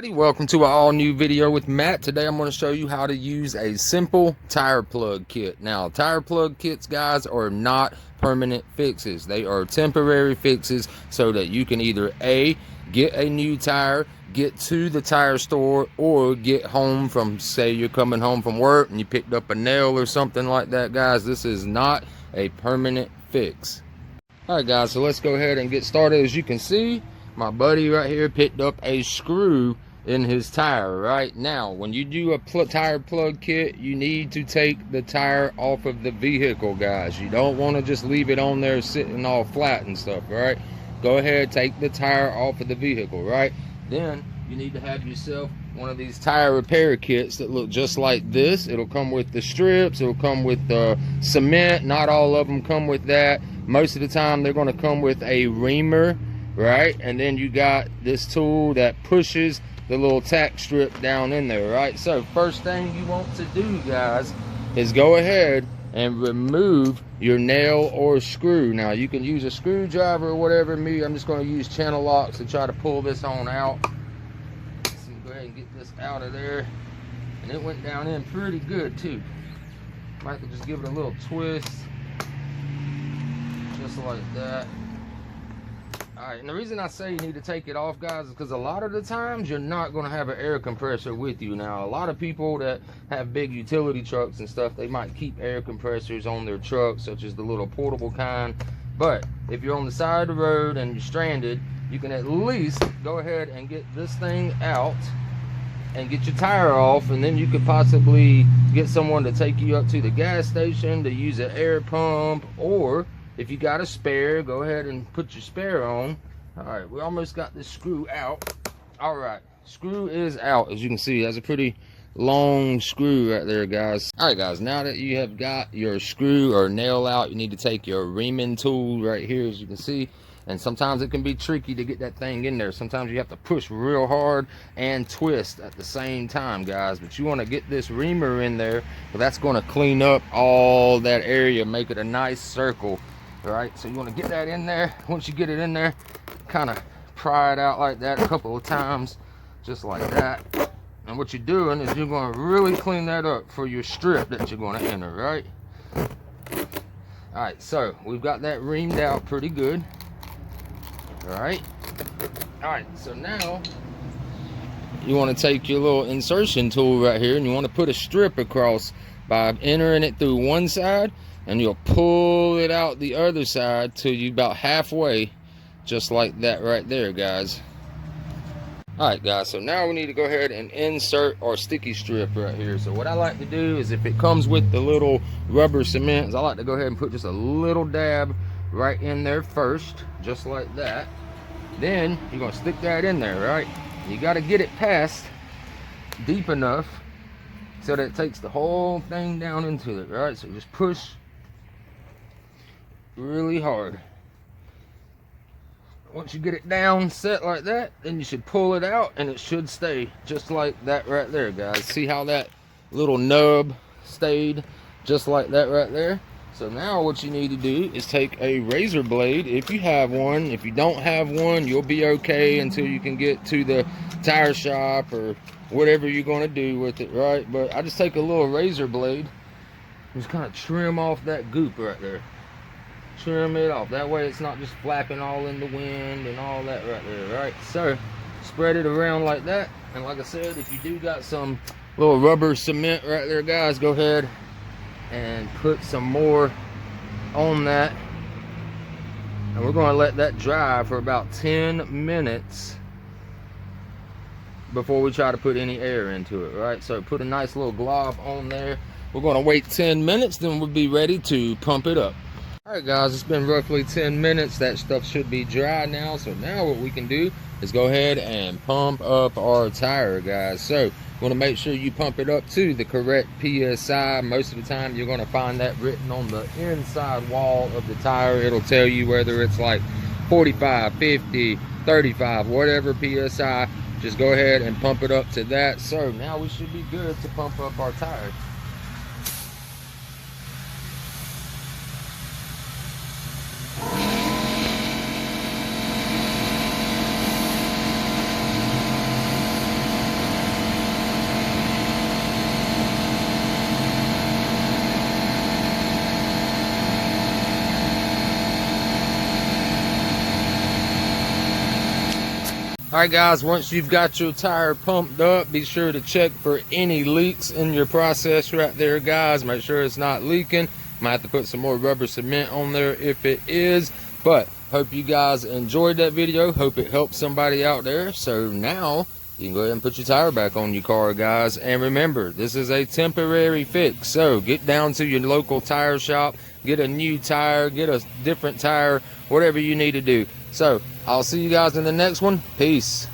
Welcome to an all new video with Matt. Today I'm going to show you how to use a simple tire plug kit. Now, tire plug kits, guys, are not permanent fixes. They are temporary fixes so that you can either A, get a new tire, get to the tire store, or get home from, say you're coming home from work and you picked up a nail or something like that. Guys, this is not a permanent fix. Alright guys, so let's go ahead and get started. As you can see, my buddy right here picked up a screw in his tire. Right now, when you do a tire plug kit, you need to take the tire off of the vehicle, guys. You don't want to just leave it on there sitting all flat and stuff, right? Go ahead, take the tire off of the vehicle, right? Then you need to have yourself one of these tire repair kits that look just like this. It'll come with the strips, it'll come with the cement. Not all of them come with that. Most of the time they're going to come with a reamer, right? And then you got this tool that pushes the little tack strip down in there, right? So first thing you want to do, guys, is go ahead and remove your nail or screw. Now you can use a screwdriver or whatever. Me, I'm just going to use channel locks to try to pull this on out. So go ahead and get this out of there. And it went down in pretty good too. Might have to just give it a little twist, just like that. Alright, and the reason I say you need to take it off, guys, is because a lot of the times you're not going to have an air compressor with you. Now, a lot of people that have big utility trucks and stuff, they might keep air compressors on their trucks, such as the little portable kind. But if you're on the side of the road and you're stranded, you can at least go ahead and get this thing out and get your tire off, and then you could possibly get someone to take you up to the gas station to use an air pump, or if you got a spare, go ahead and put your spare on. All right, we almost got this screw out. All right, screw is out. As you can see, that's a pretty long screw right there, guys. All right, guys, now that you have got your screw or nail out, you need to take your reaming tool right here, as you can see. And sometimes it can be tricky to get that thing in there. Sometimes you have to push real hard and twist at the same time, guys. But you want to get this reamer in there, but that's going to clean up all that area, make it a nice circle. Right, so you want to get that in there. Once you get it in there, kind of pry it out like that a couple of times, just like that. And what you're doing is you're going to really clean that up for your strip that you're going to enter, right? All right, so we've got that reamed out pretty good. All right, so now you want to take your little insertion tool right here, and you want to put a strip across by entering it through one side, and you'll pull it out the other side till you about halfway, just like that right there, guys. All right, guys, so now we need to go ahead and insert our sticky strip right here. So what I like to do is, if it comes with the little rubber cement, I like to go ahead and put just a little dab right in there first, just like that. Then you're gonna stick that in there, right? You got to get it past deep enough so that it takes the whole thing down into it, right? So just push really hard. Once you get it down set like that, then you should pull it out, and it should stay just like that right there, guys. See how that little nub stayed just like that right there? So now what you need to do is take a razor blade, if you have one. If you don't have one, you'll be okay until you can get to the tire shop or whatever you're going to do with it, right? But I just take a little razor blade, just kind of trim off that goop right there. Trim it off. That way it's not just flapping all in the wind and all that right there, right? So spread it around like that. And like I said, if you do got some little rubber cement right there, guys, go ahead and put some more on that. And we're going to let that dry for about 10 minutes before we try to put any air into it, right? So put a nice little glob on there. We're going to wait 10 minutes, then we'll be ready to pump it up. All right, guys, it's been roughly 10 minutes. That stuff should be dry now. So now what we can do is go ahead and pump up our tire, guys. So you want to make sure you pump it up to the correct PSI. Most of the time you're going to find that written on the inside wall of the tire. It'll tell you whether it's like 45, 50, 35, whatever PSI. Just go ahead and pump it up to that. So now we should be good to pump up our tire. All right, guys, once you've got your tire pumped up, be sure to check for any leaks in your process right there, guys. Make sure it's not leaking. Might have to put some more rubber cement on there if it is. But hope you guys enjoyed that video. Hope it helped somebody out there. So now you can go ahead and put your tire back on your car, guys. And remember, this is a temporary fix. So get down to your local tire shop, get a new tire, get a different tire, whatever you need to do. So I'll see you guys in the next one. Peace.